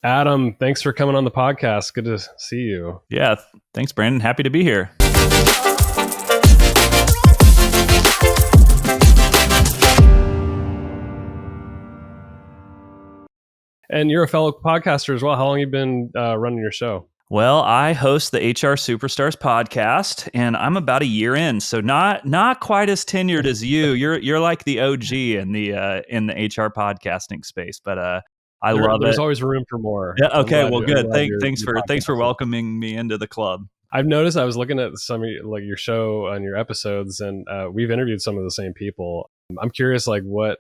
Adam, thanks for coming on the podcast. Good to see you. Yeah, thanks, Brandon. Happy to be here. And you're a fellow podcaster as well. How long have you been running your show? Well, I host the HR Superstars podcast, and I'm about a year in, so not quite as tenured as you. You're like the OG in the HR podcasting space, but I love There's it. always room for more. Yeah. Okay. Well, I'm good. glad you're Thanks for podcasting. welcoming me into the club. I've noticed. I was looking at some of your show and your episodes, and we've interviewed some of the same people. I'm curious, what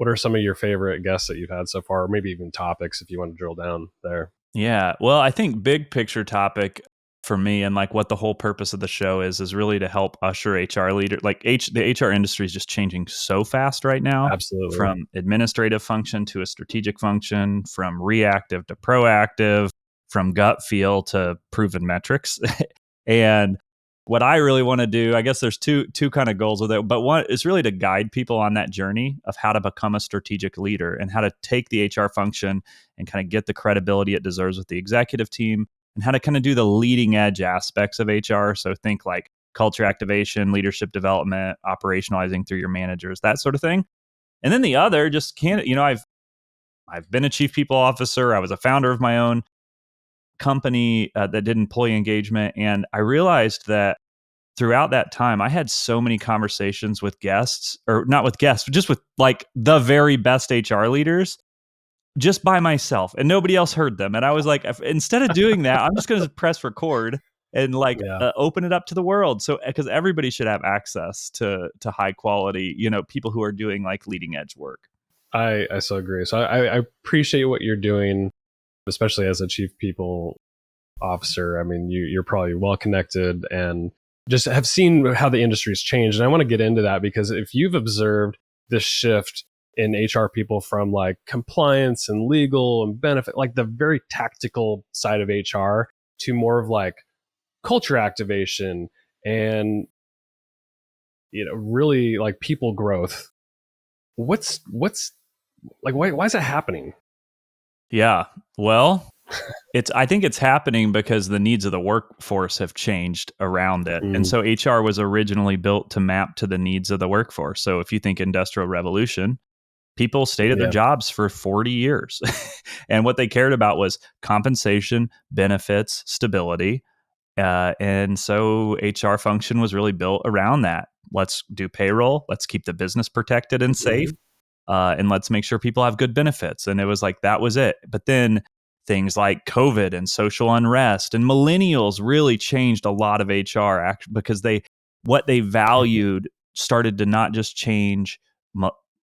are some of your favorite guests that you've had so far, or maybe even topics if you want to drill down there. Yeah. Well, I think big picture topic for me and like what the whole purpose of the show is really to help usher HR leader. The HR industry is just changing so fast right now, Absolutely. from administrative function to a strategic function, from reactive to proactive, from gut feel to proven metrics. And what I really want to do, I guess there's two kind of goals with it, but one is really to guide people on that journey of how to become a strategic leader and how to take the HR function and kind of get the credibility it deserves with the executive team, and how to kind of do the leading edge aspects of HR. So think like culture activation, leadership development, operationalizing through your managers, that sort of thing. And then the other just can't, I've been a chief people officer. I was a founder of my own company that did employee engagement. And I realized that throughout that time, I had so many conversations with guests, or not with guests, but just with like the very best HR leaders, just by myself, and nobody else heard them. And I was like, instead of doing that, I'm just going to press record and open it up to the world. So, because everybody should have access to high quality, people who are doing like leading edge work. I so agree. So I appreciate what you're doing, especially as a chief people officer. I mean, you're probably well connected and just have seen how the industry's changed. And I want to get into that because if you've observed this shift in HR people from like compliance and legal and benefit, like the very tactical side of HR, to more of like culture activation and really like people growth. What's like why is that happening? Yeah. Well, I think it's happening because the needs of the workforce have changed around it. And so HR was originally built to map to the needs of the workforce. So if you think industrial revolution, people stayed at their jobs for 40 years. And what they cared about was compensation, benefits, stability. And so HR function was really built around that. Let's do payroll. Let's keep the business protected and safe. And let's make sure people have good benefits. And it was like, that was it. But then things like COVID and social unrest and millennials really changed a lot of HR because what they valued started to not just change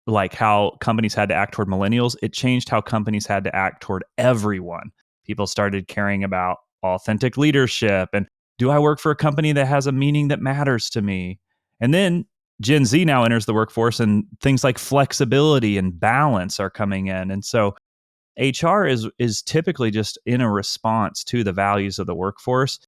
like how companies had to act toward millennials. It changed how companies had to act toward everyone. People started caring about authentic leadership and, do I work for a company that has a meaning that matters to me? And then Gen Z now enters the workforce, and things like flexibility and balance are coming in. And so HR is typically just in a response to the values of the workforce.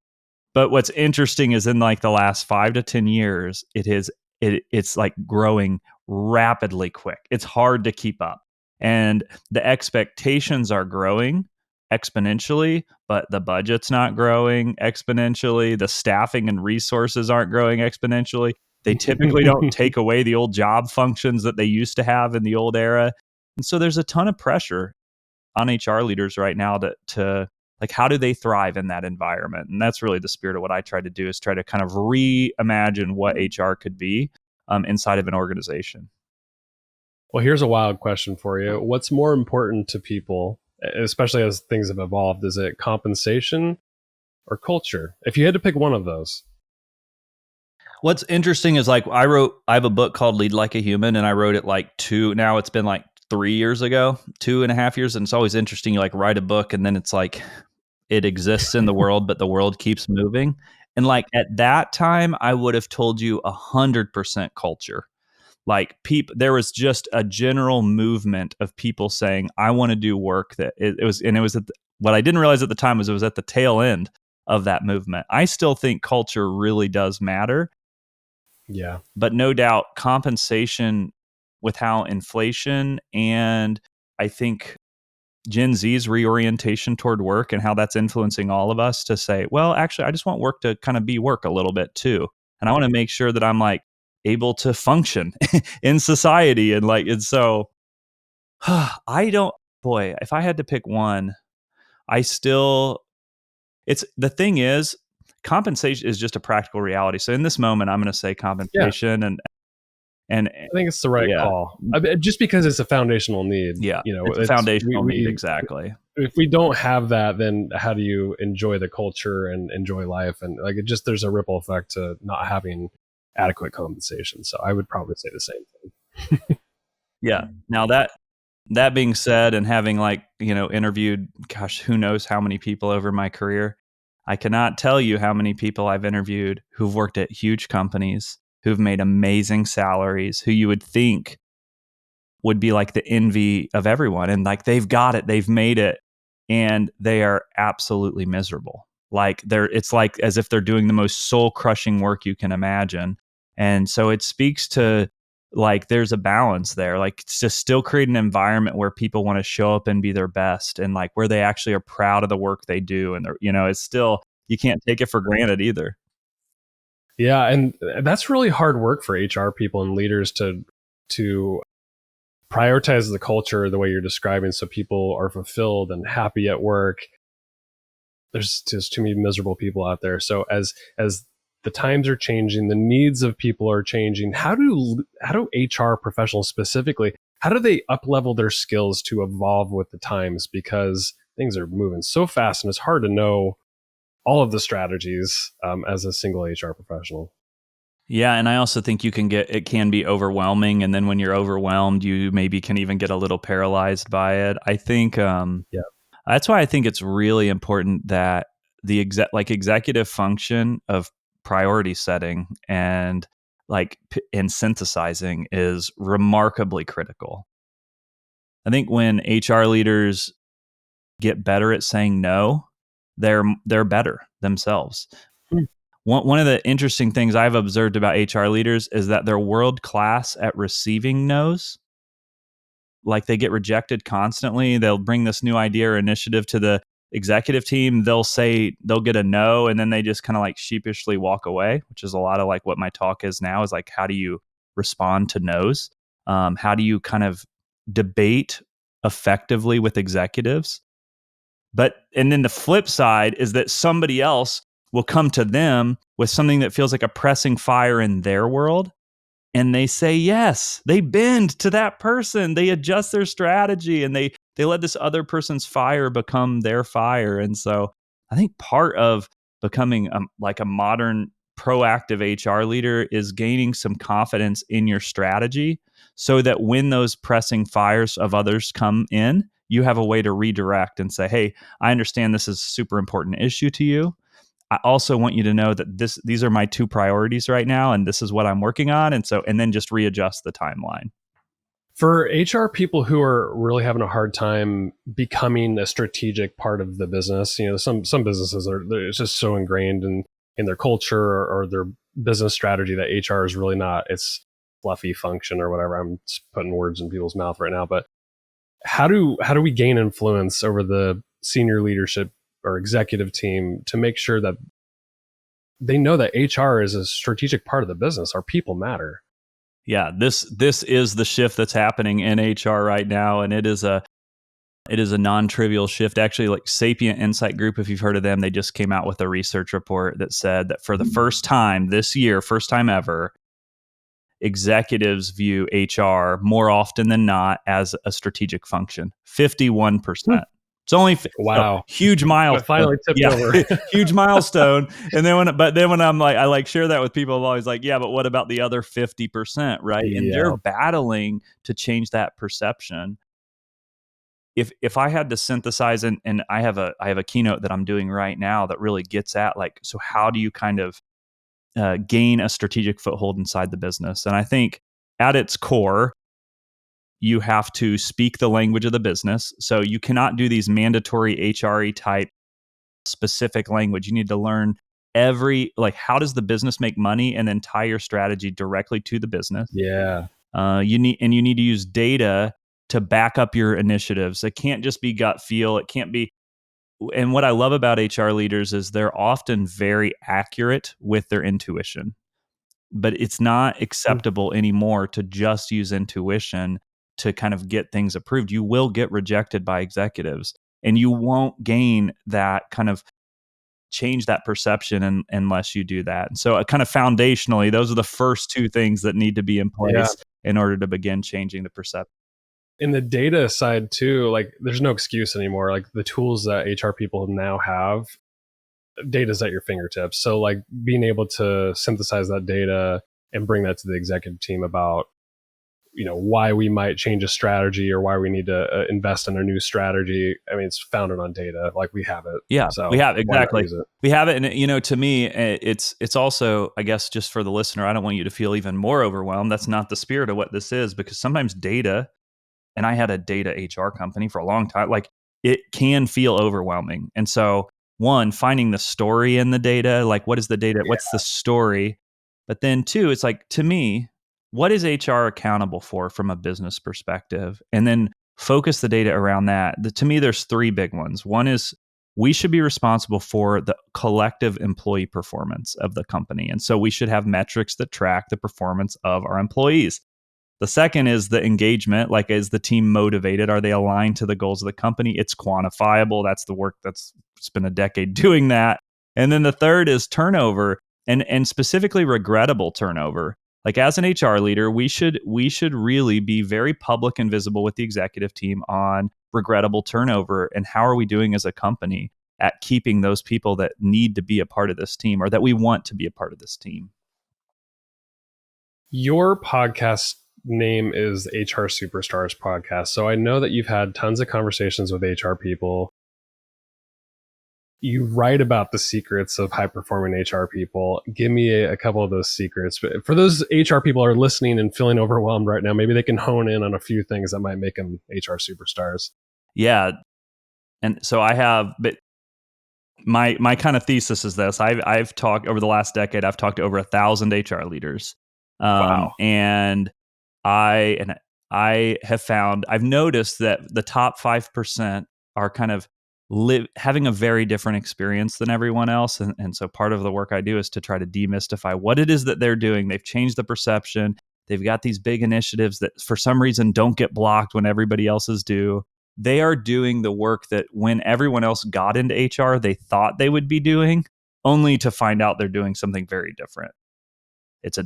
But what's interesting is in like the last 5 to 10 years, it's like growing rapidly quick. It's hard to keep up. And the expectations are growing exponentially, but the budget's not growing exponentially. The staffing and resources aren't growing exponentially. They typically don't take away the old job functions that they used to have in the old era. And so there's a ton of pressure on HR leaders right now to like, how do they thrive in that environment? And that's really the spirit of what I try to do, is try to kind of reimagine what HR could be inside of an organization. Well, here's a wild question for you. What's more important to people, especially as things have evolved? Is it compensation or culture? If you had to pick one of those. What's interesting is like I have a book called Lead Like a Human, and I wrote it now it's been like 3 years ago, 2.5 years. And it's always interesting. You like write a book and then it's like, it exists in the world, but the world keeps moving. And like at that time, I would have told you 100% culture. Like there was just a general movement of people saying, I want to do work that what I didn't realize at the time was it was at the tail end of that movement. I still think culture really does matter. Yeah. But no doubt compensation, with how inflation and I think Gen Z's reorientation toward work and how that's influencing all of us to say, well, actually, I just want work to kind of be work a little bit too. And I want to make sure that I'm like able to function in society. And so I don't, boy, if I had to pick one, I still, it's the thing is, compensation is just a practical reality. So in this moment, I'm going to say compensation and I think it's the right yeah. call. Just because it's a foundational need. Yeah, You know, it's a foundational need, exactly. If we don't have that, then how do you enjoy the culture and enjoy life? And like, there's a ripple effect to not having adequate compensation. So I would probably say the same thing. Yeah. Now that being said, and having interviewed, gosh, who knows how many people over my career, I cannot tell you how many people I've interviewed who've worked at huge companies, who've made amazing salaries, who you would think would be like the envy of everyone. And like, they've got it, they've made it, and they are absolutely miserable. Like it's like as if they're doing the most soul crushing work you can imagine. And so it speaks to like, there's a balance there. Like, it's just still create an environment where people want to show up and be their best, and like where they actually are proud of the work they do. And it's still, you can't take it for granted either. Yeah. And that's really hard work for HR people and leaders to prioritize the culture the way you're describing, so people are fulfilled and happy at work. There's just too many miserable people out there. So as the times are changing, the needs of people are changing, how do HR professionals specifically, how do they up level their skills to evolve with the times? Because things are moving so fast, and it's hard to know all of the strategies as a single HR professional. Yeah, and I also think it can be overwhelming, and then when you're overwhelmed, you maybe can even get a little paralyzed by it. I think that's why I think it's really important that the executive function of priority setting and and synthesizing is remarkably critical. I think when HR leaders get better at saying no, they're better themselves. One of the interesting things I've observed about HR leaders is that they're world class at receiving no's. Like, they get rejected constantly. They'll bring this new idea or initiative to the executive team. They'll get a no, and then they just kind of like sheepishly walk away, which is a lot of like what my talk is now, is like, how do you respond to no's? How do you kind of debate effectively with executives? And then the flip side is that somebody else will come to them with something that feels like a pressing fire in their world, and they say yes. They bend to that person. They adjust their strategy, and they let this other person's fire become their fire. And so I think part of becoming like a modern proactive HR leader is gaining some confidence in your strategy, so that when those pressing fires of others come in, you have a way to redirect and say, hey, I understand this is a super important issue to you. I also want you to know that these are my two priorities right now, and this is what I'm working on. And then just readjust the timeline. For HR people who are really having a hard time becoming a strategic part of the business, some businesses it's just so ingrained in their culture or their business strategy that HR is really not its fluffy function or whatever. I'm just putting words in people's mouth right now, but how do we gain influence over the senior leadership or executive team to make sure that they know that HR is a strategic part of the business? Our people matter. Yeah, this is the shift that's happening in HR right now, and it is a non-trivial shift. Actually, like Sapient Insight Group, if you've heard of them, they just came out with a research report that said that for the first time this year, first time ever, executives view HR more often than not as a strategitic function. 51%. It's only wow, huge milestone. It finally tipped over. Huge milestone. And then when I'm like, I like share that with people, I'm always like, yeah, but what about the other 50%, right? Yeah. And they're battling to change that perception. If I had to synthesize, and I have a keynote that I'm doing right now that really gets at like, so how do you kind of gain a strategic foothold inside the business? And I think at its core, you have to speak the language of the business. So you cannot do these mandatory HRE type specific language. You need to learn how does the business make money, and then tie your strategy directly to the business. Yeah. You need to use data to back up your initiatives. It can't just be gut feel. It can't be. And what I love about HR leaders is they're often very accurate with their intuition, but it's not acceptable anymore to just use intuition to kind of get things approved. You will get rejected by executives, and you won't gain that kind of change that perception unless you do that. And so kind of foundationally, those are the first two things that need to be in place in order to begin changing the perception. In the data side too, like there's no excuse anymore. Like the tools that HR people now have, data's at your fingertips. So like being able to synthesize that data and bring that to the executive team about, why we might change a strategy or why we need to invest in a new strategy. I mean, it's founded on data. Like we have it. Yeah, so we have why not exactly. use it? We have it, and to me, it's also, I guess, just for the listener, I don't want you to feel even more overwhelmed. That's not the spirit of what this is, because sometimes data, and I had a data HR company for a long time, like it can feel overwhelming. And so, one, finding the story in the data, like what is the data, what's the story? But then two, it's like, to me, what is HR accountable for from a business perspective? And then focus the data around that. To me, there's three big ones. One is we should be responsible for the collective employee performance of the company. And so we should have metrics that track the performance of our employees. The second is the engagement. Like, is the team motivated? Are they aligned to the goals of the company? It's quantifiable. That's the work that's spent a decade doing that. And then the third is turnover, and specifically regrettable turnover. Like, as an HR leader, we should really be very public and visible with the executive team on regrettable turnover, and how are we doing as a company at keeping those people that need to be a part of this team, or that we want to be a part of this team. Your podcast name is HR Superstars Podcast. So I know that you've had tons of conversations with HR people. You write about the secrets of high performing HR people. Give me a couple of those secrets. But for those HR people who are listening and feeling overwhelmed right now, maybe they can hone in on a few things that might make them HR superstars. Yeah. And so I have, but my kind of thesis is this. I've talked over the last decade, I've talked to over 1,000 HR leaders. Wow. And I have found, I've noticed that the top 5% are kind of having a very different experience than everyone else. And so part of the work I do is to try to demystify what it is that they're doing. They've changed the perception. They've got these big initiatives that for some reason don't get blocked when everybody else's do. They are doing the work that when everyone else got into HR, they thought they would be doing, only to find out they're doing something very different.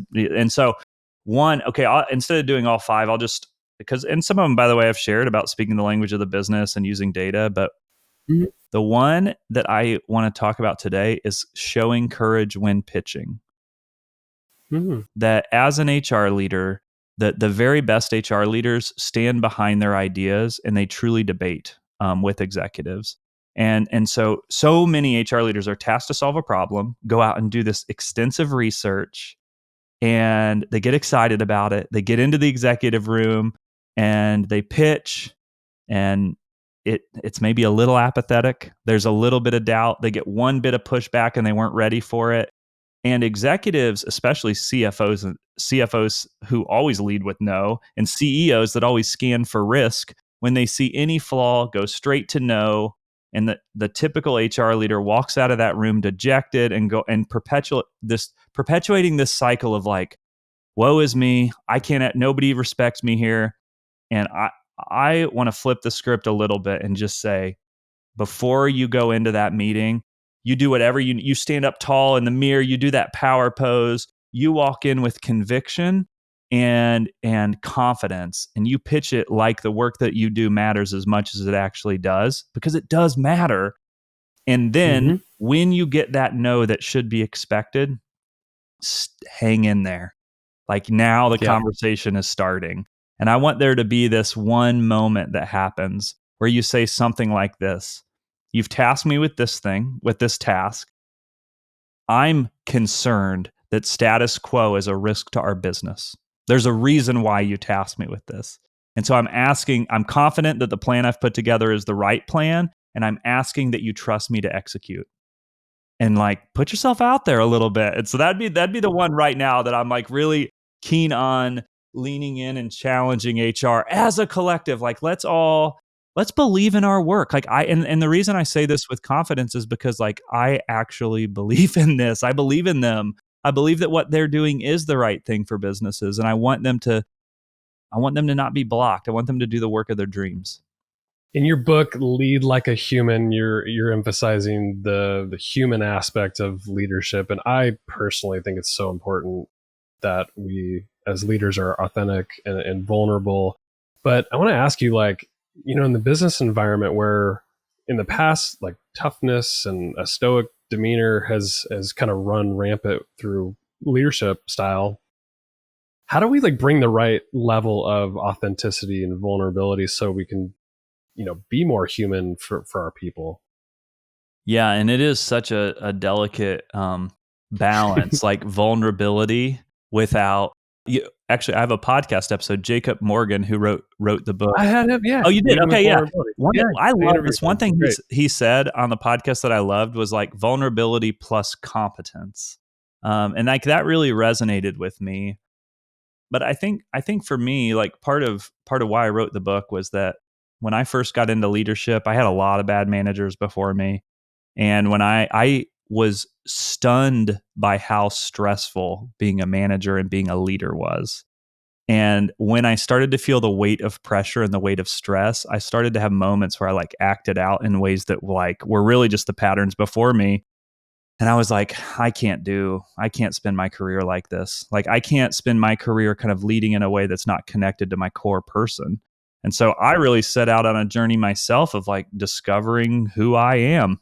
And so instead of doing all five, I'll just, and some of them, by the way, I've shared about speaking the language of the business and using data, but the one that I want to talk about today is showing courage when pitching. That as an HR leader, the very best HR leaders stand behind their ideas and they truly debate with executives. And so many HR leaders are tasked to solve a problem, go out and do this extensive research, and they get excited about it. They get into the executive room and they pitch, and it's maybe a little apathetic. There's a little bit of doubt. They get one bit of pushback and they weren't ready for it. And executives, especially CFOs who always lead with no, and CEOs that always scan for risk, when they see any flaw, go straight to no. And the typical HR leader walks out of that room dejected and perpetuating this cycle of like, woe is me. Nobody respects me here. And I want to flip the script a little bit and just say, before you go into that meeting, you do whatever you stand up tall in the mirror, you do that power pose, you walk in with conviction and confidence, and you pitch it like the work that you do matters as much as it actually does, because it does matter. And then when you get that no that should be expected, hang in there. Like, now the conversation is starting. And I want there to be this one moment that happens where you say something like this: you've tasked me with this thing, with this task. I'm concerned that status quo is a risk to our business. There's a reason why you tasked me with this. And so I'm confident that the plan I've put together is the right plan, and I'm asking that you trust me to execute. And like, put yourself out there a little bit. And so that'd be the one right now that I'm like really keen on leaning in and challenging HR as a collective. Like, let's believe in our work. Like and the reason I say this with confidence is because like I actually believe in this. I believe in them. I believe that what they're doing is the right thing for businesses, and I want them to not be blocked. I want them to do the work of their dreams. In your book, Lead Like a Human, you're emphasizing the human aspect of leadership, and I personally think it's so important that we as leaders are authentic and vulnerable. But I want to ask you, like, in the business environment where in the past, like toughness and a stoic demeanor has kind of run rampant through leadership style, how do we like bring the right level of authenticity and vulnerability so we can be more human for our people? Yeah, and it is such a delicate balance, like vulnerability without. Actually, I have a podcast episode. Jacob Morgan, who wrote the book. I had him. Yeah. Oh, you did? Leading with Okay, yeah. vulnerability. I love interview this. One him. thing Great. he said on the podcast that I loved was like vulnerability plus competence, and like that really resonated with me. But I think for me, like part of why I wrote the book was that when I first got into leadership, I had a lot of bad managers before me. And when I was stunned by how stressful being a manager and being a leader was. And when I started to feel the weight of pressure and the weight of stress, I started to have moments where I like acted out in ways that like were really just the patterns before me. And I was like, I can't spend my career like this. Like I can't spend my career kind of leading in a way that's not connected to my core person. And so I really set out on a journey myself of like discovering who I am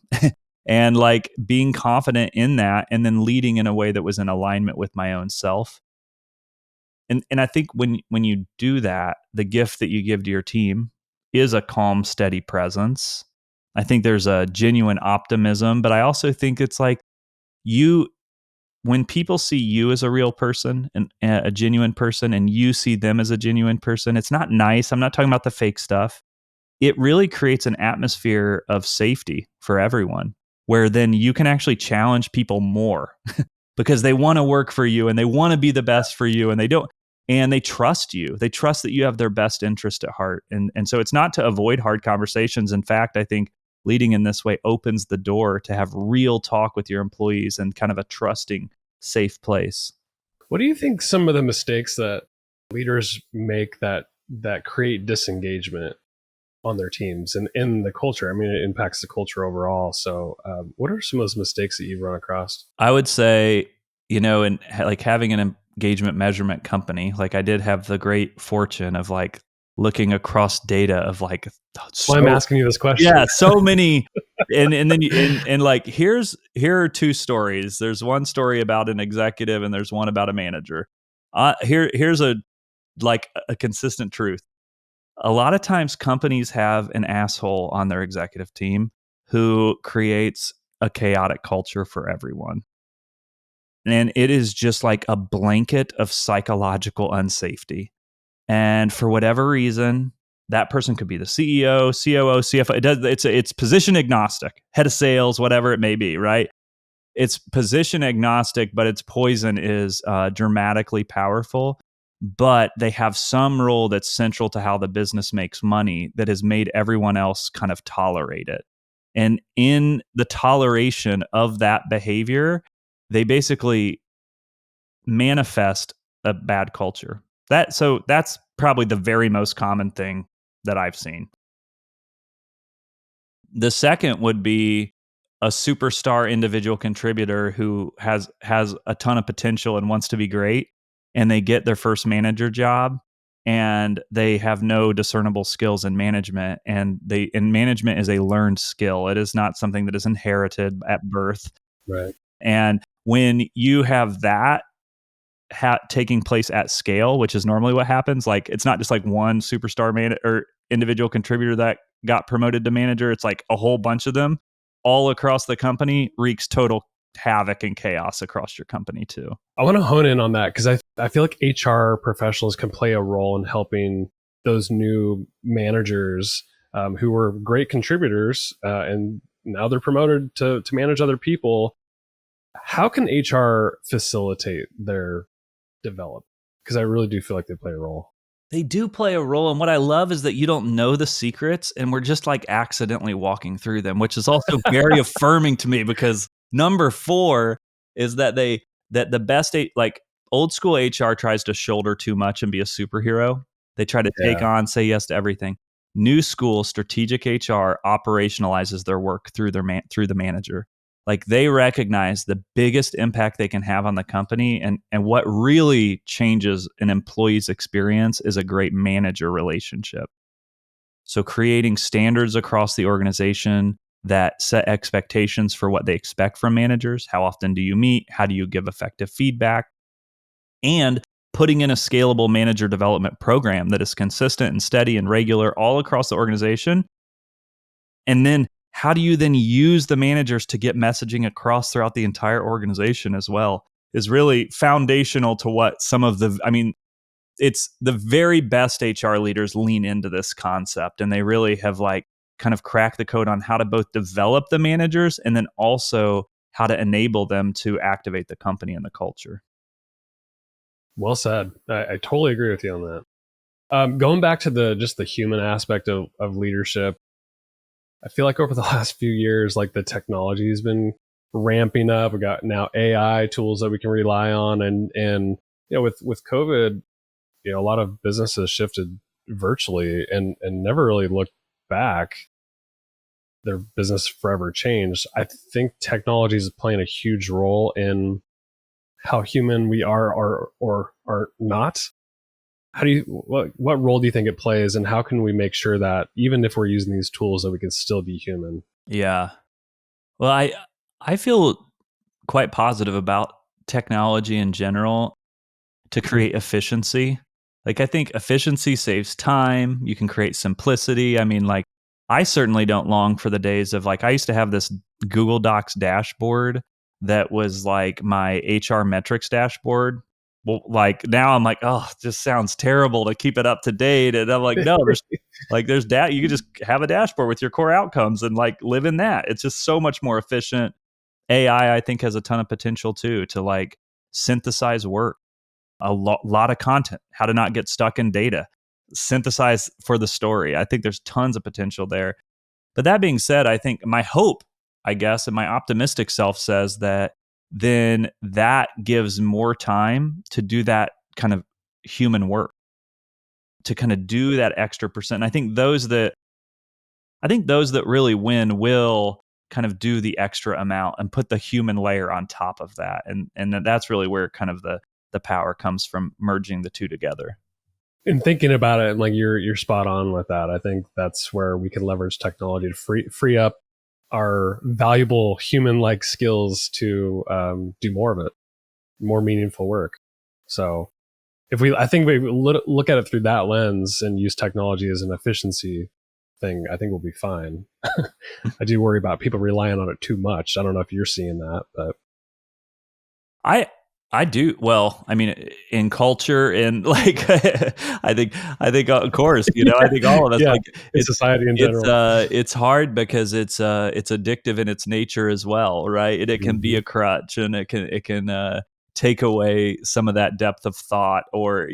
and like being confident in that and then leading in a way that was in alignment with my own self. And I think when you do that, the gift that you give to your team is a calm, steady presence. I think there's a genuine optimism, but I also think it's like when people see you as a real person and a genuine person and you see them as a genuine person, it's not nice. I'm not talking about the fake stuff. It really creates an atmosphere of safety for everyone where then you can actually challenge people more because they want to work for you and they want to be the best for you and they trust you. They trust that you have their best interest at heart. And so it's not to avoid hard conversations. In fact, I think leading in this way opens the door to have real talk with your employees and kind of a trusting, safe place. What do you think some of the mistakes that leaders make that create disengagement on their teams and in the culture? I mean, it impacts the culture overall. So what are some of those mistakes that you've run across? I would say, and like having an engagement measurement company, like I did have the great fortune of like looking across data of like, Well, I'm asking you this question. Yeah, so many. And then like here are two stories. There's one story about an executive and there's one about a manager. Here's a consistent truth. A lot of times companies have an asshole on their executive team who creates a chaotic culture for everyone. And it is just like a blanket of psychological unsafety. And for whatever reason, that person could be the CEO, COO, CFO. It's position agnostic, head of sales, whatever it may be, right? It's position agnostic, but its poison is dramatically powerful. But they have some role that's central to how the business makes money that has made everyone else kind of tolerate it. And in the toleration of that behavior, they basically manifest a bad culture. That's probably the very most common thing that I've seen. The second would be a superstar individual contributor who has a ton of potential and wants to be great, and they get their first manager job and they have no discernible skills in management, and management is a learned skill. It is not something that is inherited at birth. Right. And when you have that taking place at scale, which is normally what happens. Like it's not just like one superstar man or individual contributor that got promoted to manager. It's like a whole bunch of them all across the company wreaks total havoc and chaos across your company too. I want to hone in on that because I feel like HR professionals can play a role in helping those new managers who were great contributors and now they're promoted to manage other people. How can HR facilitate their development? because I really do feel like they play a role. They do play a role, and what I love is that you don't know the secrets, and we're just like accidentally walking through them, which is also very affirming to me because number 4 is that the best like old school HR tries to shoulder too much and be a superhero. They try to take Yeah. on, say yes to everything. New school strategic HR operationalizes their work through through the manager. Like they recognize the biggest impact they can have on the company, and what really changes an employee's experience is a great manager relationship. So creating standards across the organization that set expectations for what they expect from managers. How often do you meet? How do you give effective feedback? And putting in a scalable manager development program that is consistent and steady and regular all across the organization. And then how do you then use the managers to get messaging across throughout the entire organization as well is really foundational to what some of the, I mean, it's the very best HR leaders lean into this concept, and they really have like kind of cracked the code on how to both develop the managers and then also how to enable them to activate the company and the culture. Well said. I totally agree with you on that. Going back to the human aspect of leadership, I feel like over the last few years, like the technology has been ramping up. We got now AI tools that we can rely on, and with COVID, a lot of businesses shifted virtually and never really looked back. Their business forever changed. I think technology is playing a huge role in how human we are or are not. How do you what role do you think it plays, and how can we make sure that even if we're using these tools that we can still be human? Yeah. Well, I feel quite positive about technology in general to create efficiency. Like I think efficiency saves time, you can create simplicity. I mean, like I certainly don't long for the days of like I used to have this Google Docs dashboard that was like my HR metrics dashboard. Well, like now I'm like, oh, it just sounds terrible to keep it up to date. And I'm like, no, there's that. You can just have a dashboard with your core outcomes and like live in that. It's just so much more efficient. AI, I think, has a ton of potential too to like synthesize work, lot of content, how to not get stuck in data, synthesize for the story. I think there's tons of potential there. But that being said, I think my hope, I guess, and my optimistic self says that then that gives more time to do that kind of human work, to kind of do that extra percent. And I think those that really win will kind of do the extra amount and put the human layer on top of that. And that's really where kind of the power comes from merging the two together. And thinking about it, like you're spot on with that. I think that's where we can leverage technology to free up our valuable human-like skills to do more of it, more meaningful work. So I think we look at it through that lens and use technology as an efficiency thing, I think we'll be fine. I do worry about people relying on it too much. I don't know if you're seeing that, but I do. Well, I mean, in culture and like, I think, of course, I think all of us, yeah, like, in society in general. it's hard because it's addictive in its nature as well, right? It can be a crutch, and it can take away some of that depth of thought, or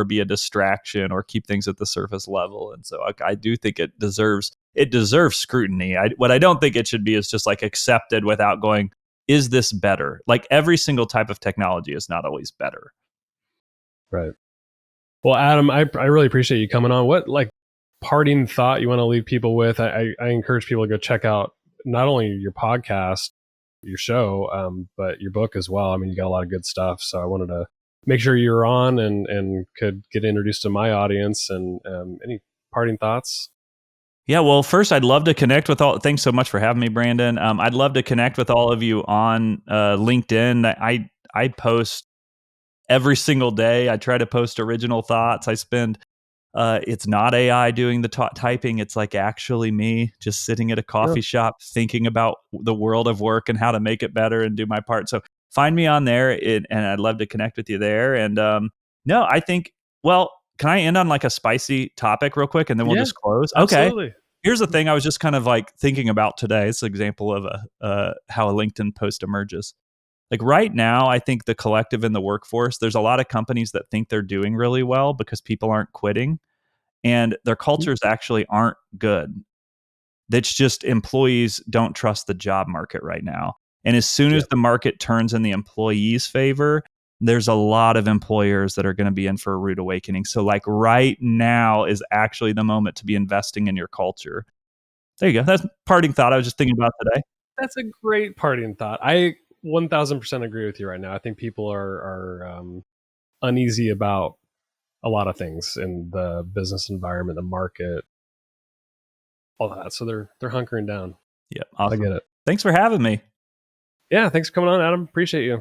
be a distraction, or keep things at the surface level. And so I do think it deserves scrutiny. What I don't think it should be is just like accepted without going, is this better? Like every single type of technology is not always better. Right. Well, Adam, I really appreciate you coming on. What like parting thought you want to leave people with? I encourage people to go check out not only your podcast, your show, but your book as well. I mean, you got a lot of good stuff. So I wanted to make sure you were on and could get introduced to my audience. And any parting thoughts? Yeah, well, first, I'd love to connect with all. Thanks so much for having me, Brandon. I'd love to connect with all of you on LinkedIn. I post every single day. I try to post original thoughts. I spend. It's not AI doing the typing. It's like actually me just sitting at a coffee shop thinking about the world of work and how to make it better and do my part. So find me on there, and I'd love to connect with you there. And no, I think. Well, can I end on like a spicy topic real quick, and then we'll just close? Okay. Absolutely. Here's the thing I was just kind of like thinking about today. It's an example of how a LinkedIn post emerges. Like right now, I think the collective in the workforce, there's a lot of companies that think they're doing really well because people aren't quitting and their cultures actually aren't good. That's just employees don't trust the job market right now. And as soon as the market turns in the employee's favor, there's a lot of employers that are going to be in for a rude awakening. So like right now is actually the moment to be investing in your culture. There you go. That's a parting thought I was just thinking about today. That's a great parting thought. I 1000% agree with you right now. I think people are uneasy about a lot of things in the business environment, the market, all that. So they're hunkering down. Yeah, I awesome. get it. Thanks for having me. Yeah, thanks for coming on, Adam. Appreciate you.